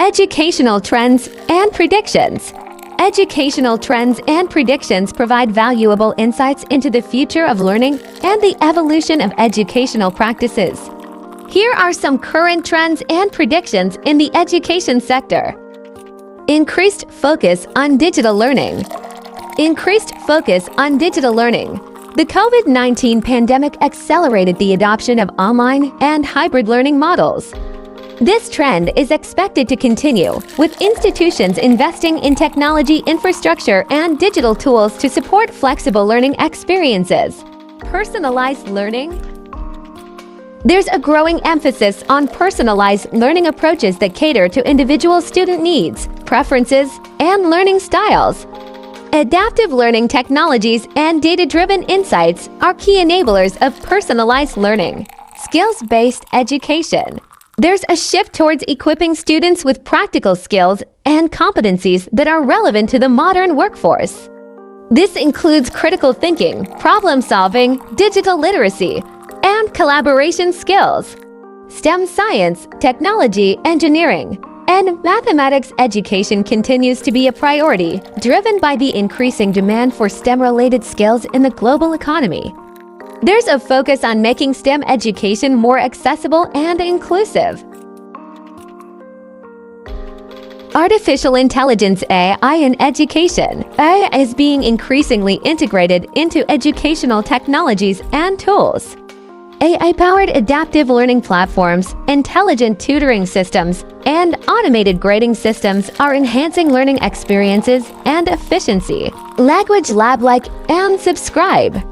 Educational trends and predictions. Educational trends and predictions provide valuable insights into the future of learning and the evolution of educational practices. Here are some current trends and predictions in the education sector. Increased focus on digital learning. Increased focus on digital learning. The COVID-19 pandemic accelerated the adoption of online and hybrid learning models. This trend is expected to continue, with institutions investing in technology infrastructure and digital tools to support flexible learning experiences. Personalized learning. There's a growing emphasis on personalized learning approaches that cater to individual student needs, preferences, and learning styles. Adaptive learning technologies and data-driven insights are key enablers of personalized learning. Skills-based education. There's a shift towards equipping students with practical skills and competencies that are relevant to the modern workforce. This includes critical thinking, problem-solving, digital literacy, and collaboration skills. STEM science, technology, engineering, and mathematics education continues to be a priority, driven by the increasing demand for STEM-related skills in the global economy. There's a focus on making STEM education more accessible and inclusive. Artificial intelligence AI in education. AI is being increasingly integrated into educational technologies and tools. AI-powered adaptive learning platforms, intelligent tutoring systems, and automated grading systems are enhancing learning experiences and efficiency. LanguageLab like and subscribe.